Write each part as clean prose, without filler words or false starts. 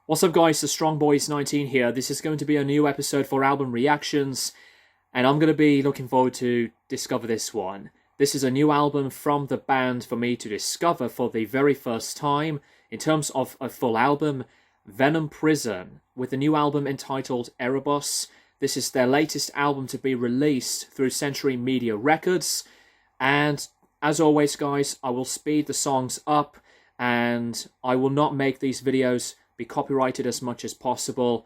What's up guys, the StrongBoys19 here. This is going to be a new episode for album reactions, and I'm going to be looking forward to discover this one. This is a new album from the band for me to discover for the very first time in terms of a full album, Venom Prison, with a new album entitled Erebos. This is their latest album to be released through Century Media Records, and as always guys, I will speed the songs up and I will not make these videos be copyrighted as much as possible,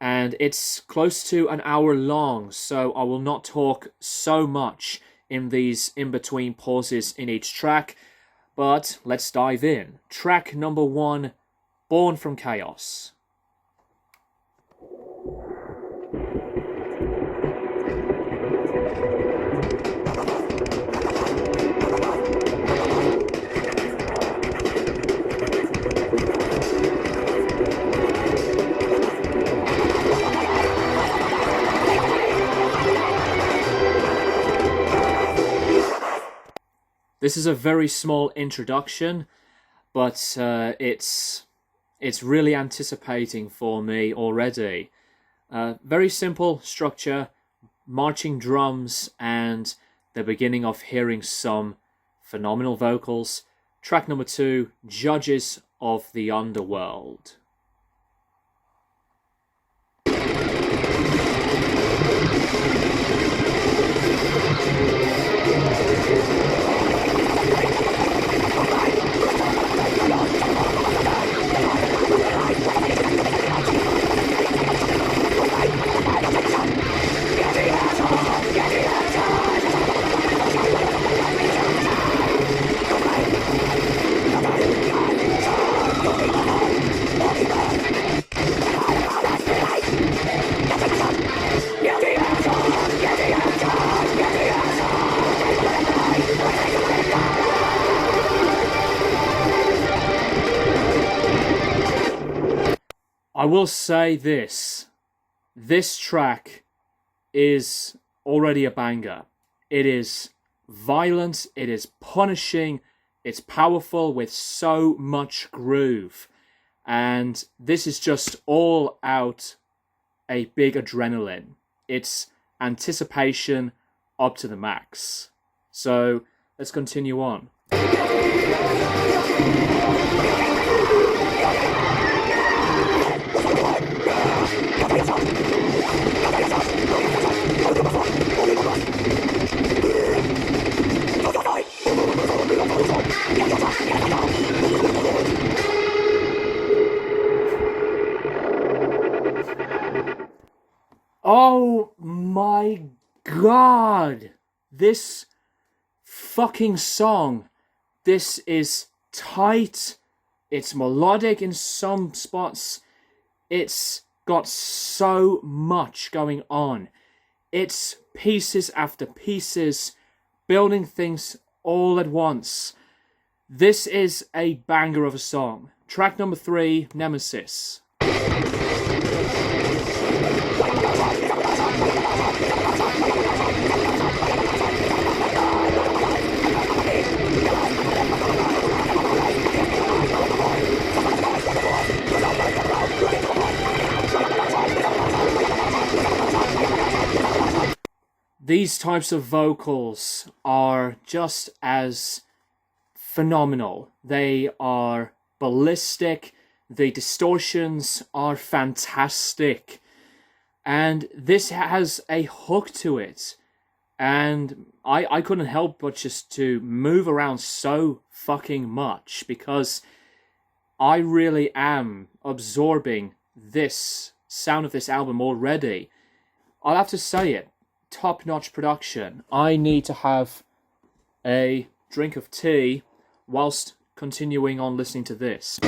and it's close to an hour long, so I will not talk so much in these in-between pauses in each track, but let's dive in. Track number 1, Born from Chaos. This is a very small introduction, but it's really anticipating for me already. Very simple structure, marching drums, and the beginning of hearing some phenomenal vocals. Track number 2, Judges of the Underworld. I will say this track is already a banger. It is violent, it is punishing, it's powerful with so much groove. And this is just all out a big adrenaline. It's anticipation up to the max. So let's continue on. Oh my god! This fucking song. This is tight. It's melodic in some spots. It's got so much going on. It's pieces after pieces, building things all at once. This is a banger of a song. Track number 3, Nemesis. These types of vocals are just as phenomenal. They are ballistic, the distortions are fantastic, and this has a hook to it. And I couldn't help but just to move around so fucking much because I really am absorbing this sound of this album already. I'll have to say it. Top-notch production. I need to have a drink of tea whilst continuing on listening to this.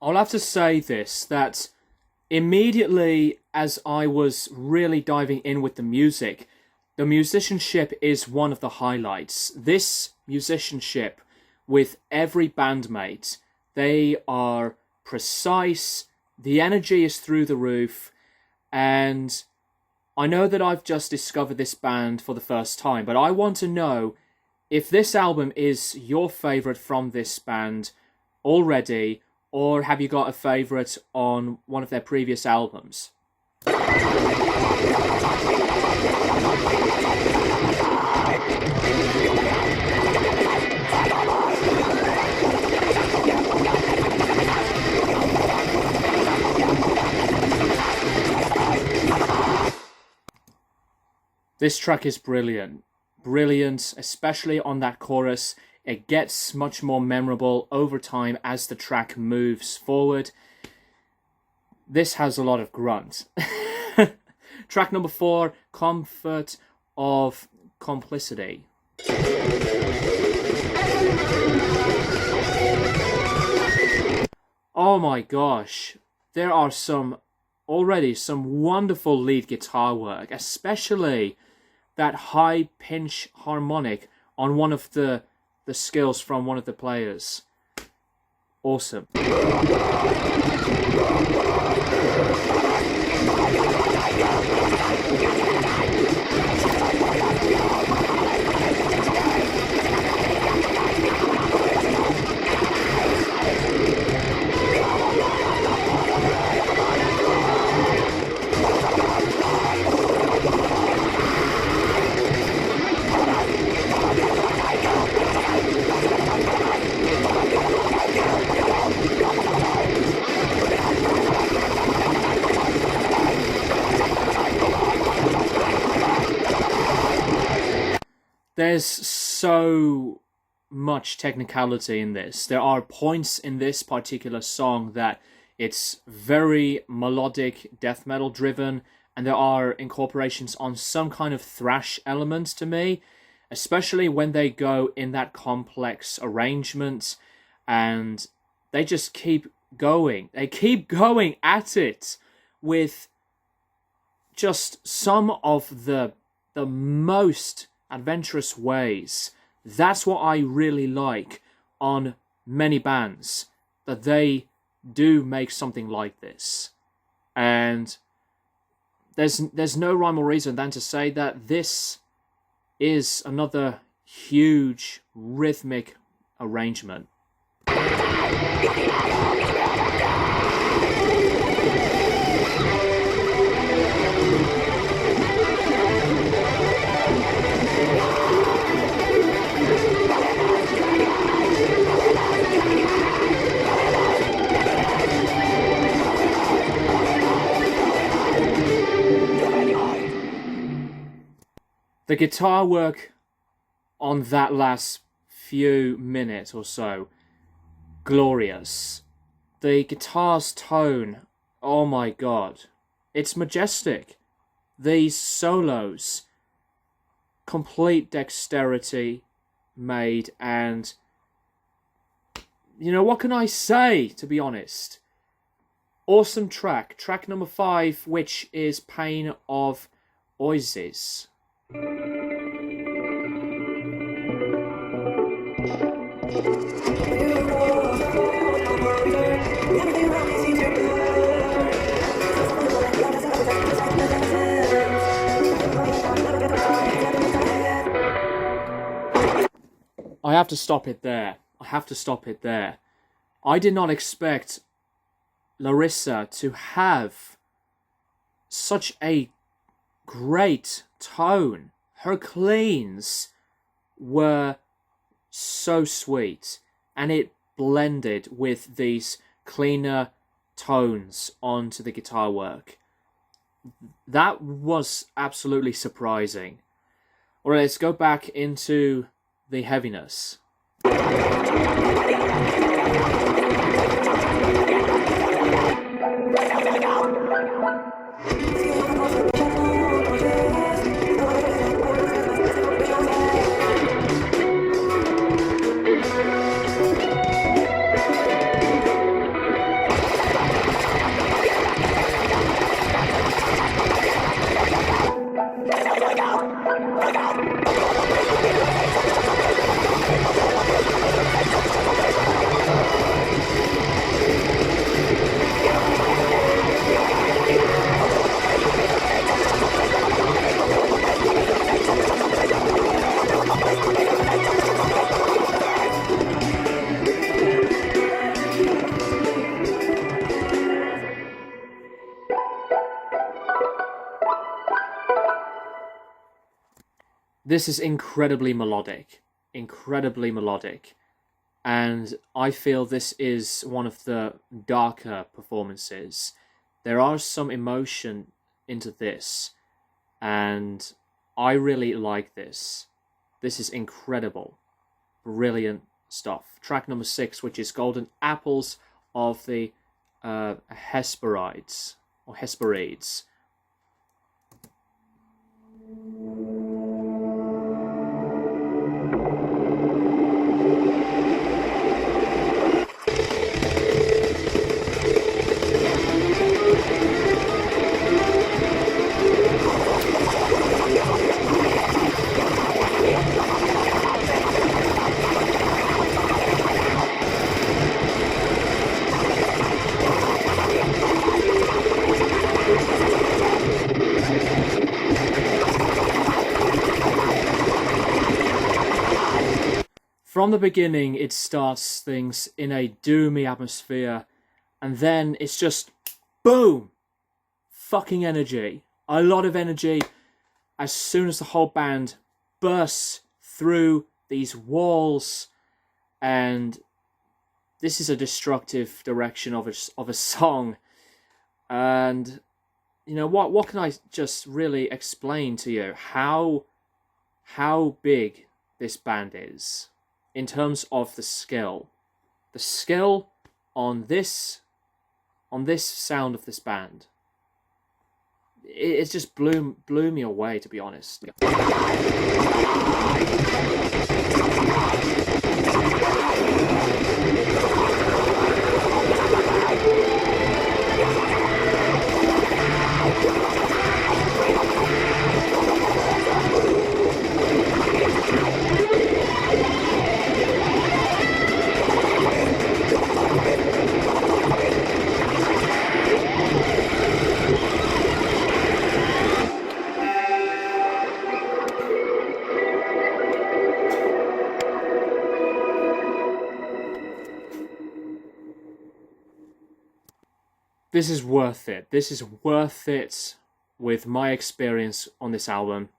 I'll have to say this, that immediately as I was really diving in with the music, the musicianship is one of the highlights. This musicianship with every bandmate. They are precise, the energy is through the roof, and I know that I've just discovered this band for the first time, but I want to know if this album is your favourite from this band already, or have you got a favourite on one of their previous albums? This track is brilliant. Brilliant, especially on that chorus. It gets much more memorable over time as the track moves forward. This has a lot of grunt. Track number 4, Comfort of Complicity. Oh my gosh, there are already some wonderful lead guitar work, especially that high pitch harmonic on one of the skills from one of the players. Awesome. There's so much technicality in this. There are points in this particular song that it's very melodic, death metal driven, and there are incorporations on some kind of thrash element to me, especially when they go in that complex arrangement, and they just keep going. They keep going at it with just some of the most adventurous ways. That's what I really like on many bands, that they do make something like this. And there's no rhyme or reason than to say that this is another huge rhythmic arrangement. The guitar work on that last few minutes or so, glorious. The guitar's tone, oh my god, it's majestic. These solos, complete dexterity made, and you know, what can I say, to be honest? Awesome track. Track number 5, which is Pain of Oasis. I have to stop it there. I did not expect Larissa to have such a great tone. Her cleans were so sweet, and it blended with these cleaner tones onto the guitar work. That was absolutely surprising. Alright, let's go back into the heaviness. this is incredibly melodic, and I feel this is one of the darker performances. There are some emotion into this, and I really like this. This is incredible, brilliant stuff. Track number 6, which is Golden Apples of the Hesperides, or Hesperides. From the beginning, it starts things in a doomy atmosphere, and then it's just boom! Fucking energy. A lot of energy as soon as the whole band bursts through these walls, and this is a destructive direction of a song. And you know what can I just really explain to you how big this band is in terms of the skill on this sound of this band. It just blew me away, to be honest. This is worth it. This is worth it with my experience on this album.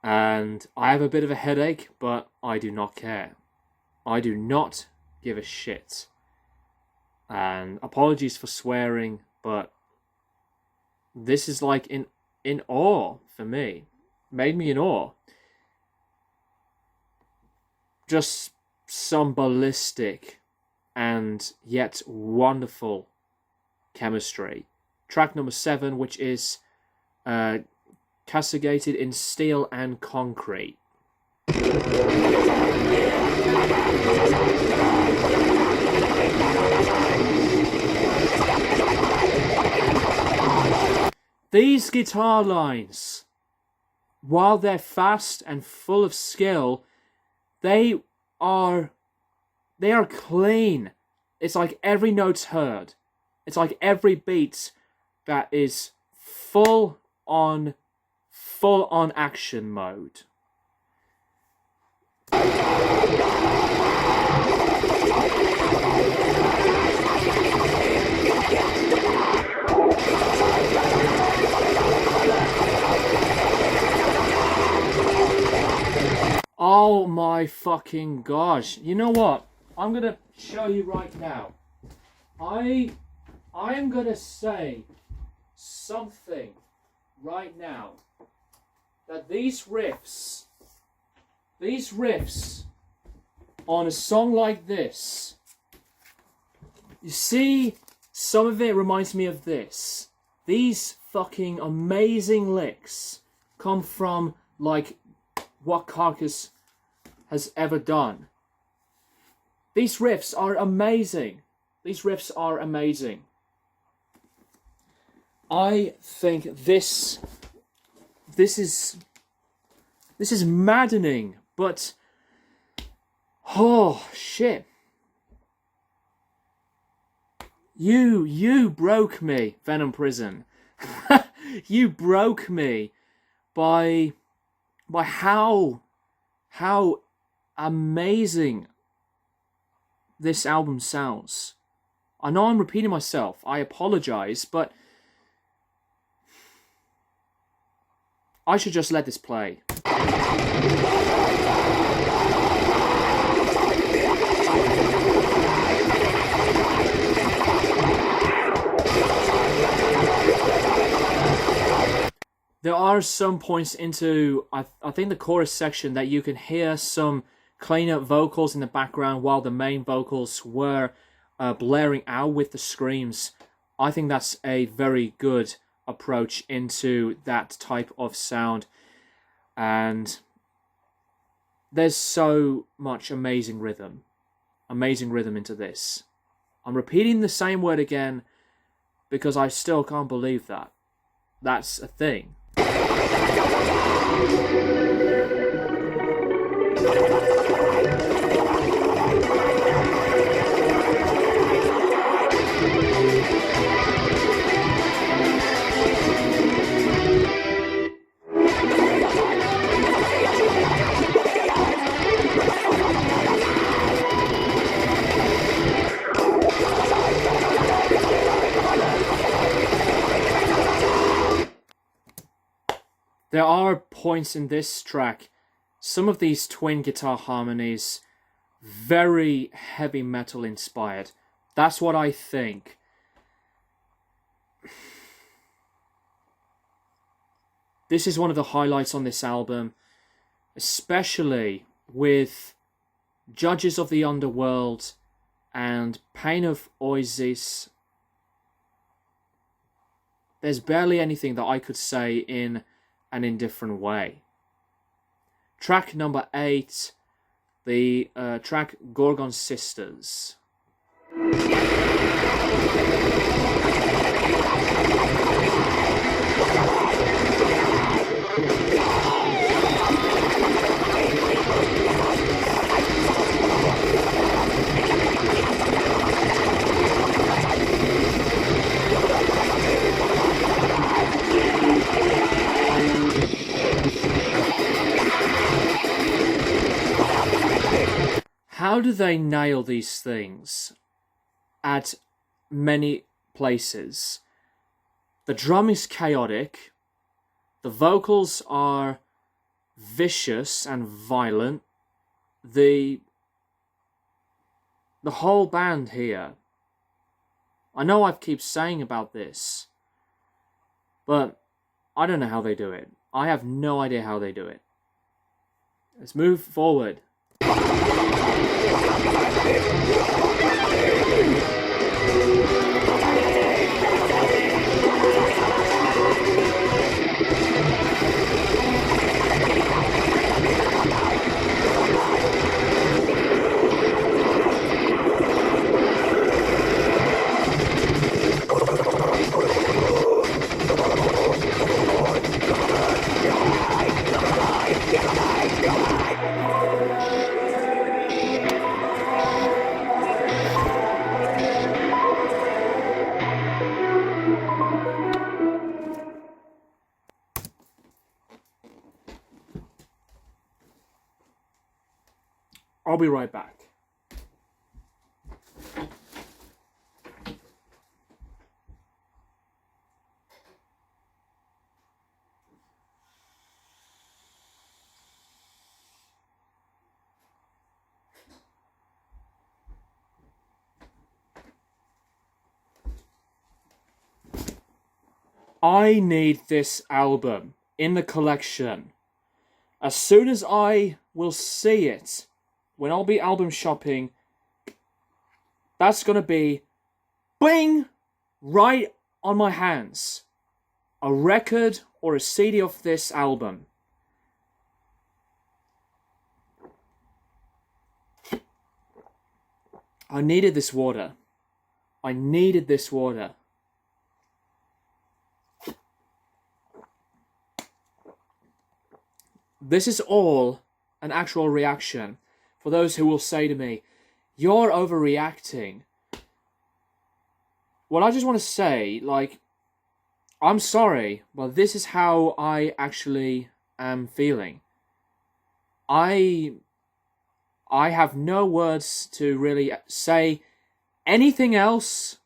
And I have a bit of a headache, but I do not care. I do not give a shit. And apologies for swearing, but this is like in awe for me. Made me in awe. Just some ballistic and yet wonderful chemistry. Track number 7, which is Castigated in Steel and Concrete. These guitar lines, while they're fast and full of skill, they are clean. It's like every note's heard. It's like every beat that is full on action mode. Oh my fucking gosh. You know what? I'm gonna show you right now. I'm gonna say something right now that these riffs on a song like this, you see, some of it reminds me of this. These fucking amazing licks come from like what Carcass has ever done. These riffs are amazing. These riffs are amazing. I think this is maddening, but oh shit. You broke me, Venom Prison. You broke me by how amazing this album sounds. I know I'm repeating myself. I apologize, but I should just let this play. There are some points into, I think, the chorus section that you can hear some cleaner vocals in the background while the main vocals were blaring out with the screams. I think that's a very good approach into that type of sound. And there's so much amazing rhythm into this. I'm repeating the same word again because I still can't believe that that's a thing. There are points in this track, some of these twin guitar harmonies, very heavy metal inspired. That's what I think. This is one of the highlights on this album, especially with Judges of the Underworld and Pain of Oasis. There's barely anything that I could say in an indifferent way. Track number 8, the track Gorgon Sisters. How do they nail these things at many places? The drum is chaotic, the vocals are vicious and violent, the whole band here. I know I keep saying about this, but I don't know how they do it. I have no idea how they do it. Let's move forward. I'll be right back. I need this album in the collection. As soon as I will see it, when I'll be album shopping, that's going to be, bing, right on my hands. A record or a CD of this album. I needed this water. I needed this water. This is all an actual reaction. For those who will say to me, you're overreacting. Well, I just want to say, like, I'm sorry, but this is how I actually am feeling. I have no words to really say anything else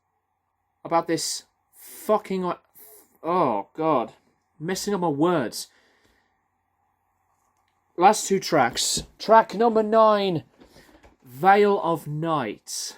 about this fucking... Oh, God. Messing up my words. last two tracks. Track number 9, Veil of Night.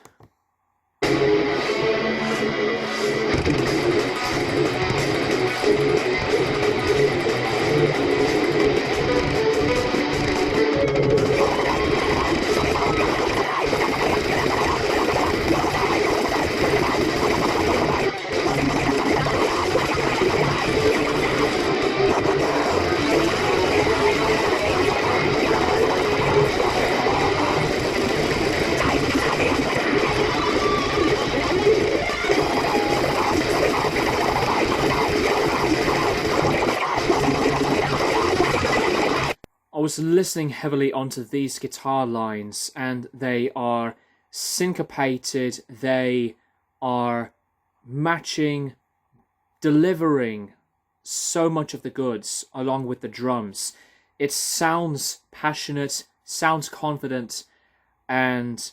I was listening heavily onto these guitar lines, and they are syncopated, they are matching, delivering so much of the goods along with the drums. It sounds passionate, sounds confident, and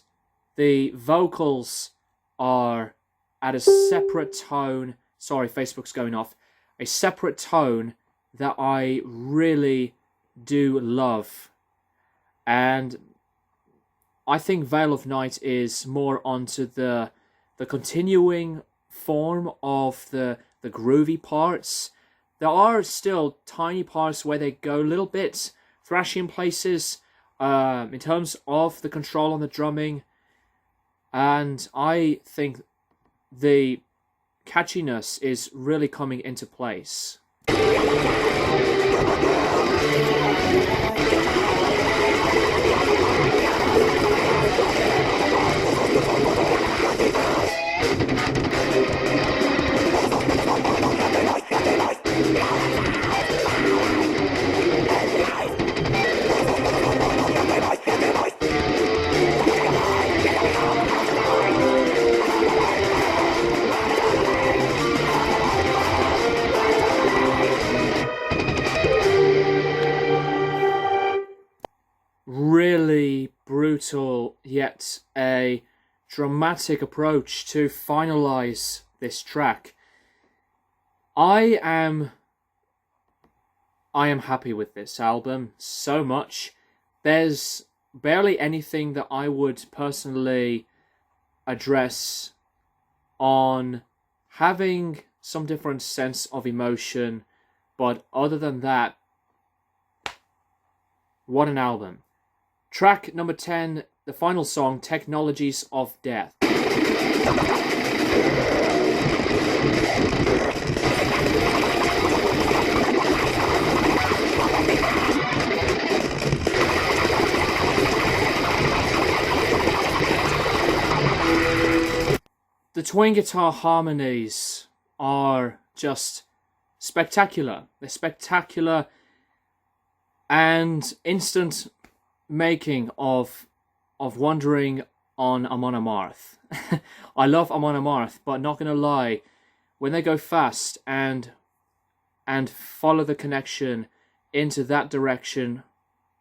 the vocals are at a separate tone. Sorry, Facebook's going off. A separate tone that I really do love. And I think Veil of Night is more onto the continuing form of the groovy parts. There are still tiny parts where they go a little bit thrashy in places in terms of the control on the drumming, and I think the catchiness is really coming into place. Really brutal, yet a dramatic approach to finalize this track. I am happy with this album so much. There's barely anything that I would personally address on having some different sense of emotion, but other than that, what an album. Track number 10, the final song, Technologies of Death. The twin guitar harmonies are just spectacular. They're spectacular and instant making of wondering on Amon Amarth. I love Amon Amarth, but not gonna lie, when they go fast and follow the connection into that direction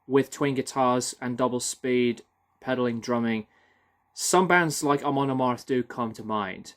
with twin guitars and double speed pedaling drumming, some bands like Amon Amarth do come to mind.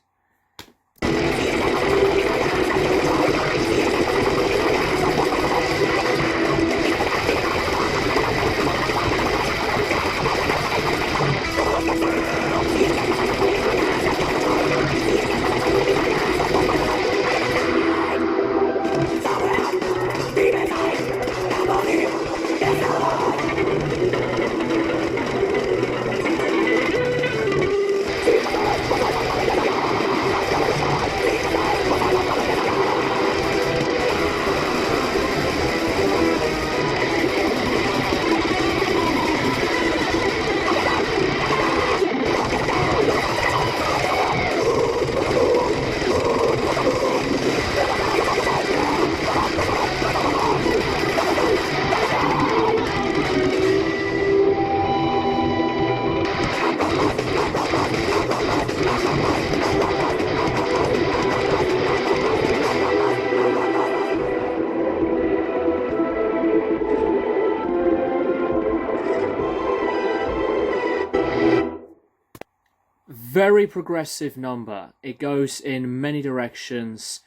Very progressive number. It goes in many directions.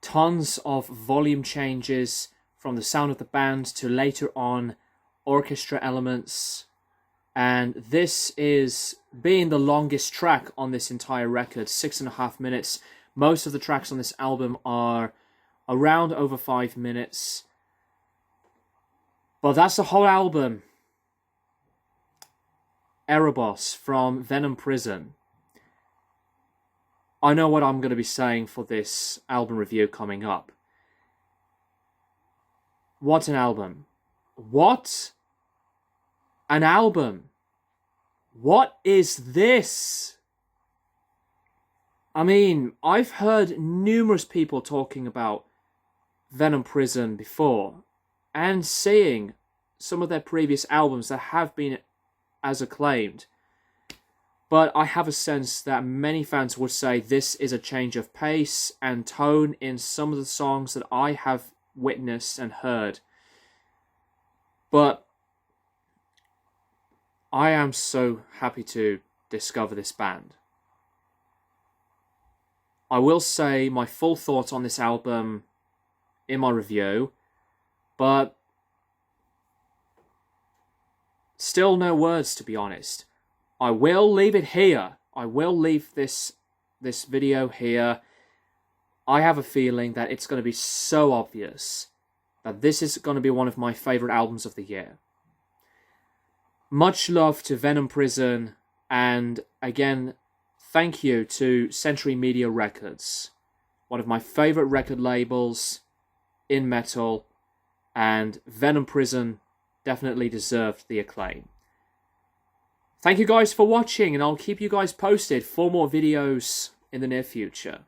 Tons of volume changes from the sound of the band to later on orchestra elements, and this is being the longest track on this entire record, 6.5 minutes. Most of the tracks on this album are around over 5 minutes, but that's the whole album. Erebos from Venom Prison. I know what I'm going to be saying for this album review coming up. What an album. What an album. What is this? I mean, I've heard numerous people talking about Venom Prison before, and seeing some of their previous albums that have been as acclaimed. But I have a sense that many fans would say this is a change of pace and tone in some of the songs that I have witnessed and heard. But I am so happy to discover this band. I will say my full thoughts on this album in my review, but still no words, to be honest. I will leave it here. I will leave this video here. I have a feeling that it's going to be so obvious that this is going to be one of my favourite albums of the year. Much love to Venom Prison, and again, thank you to Century Media Records, one of my favourite record labels in metal, and Venom Prison definitely deserved the acclaim. Thank you guys for watching, and I'll keep you guys posted for more videos in the near future.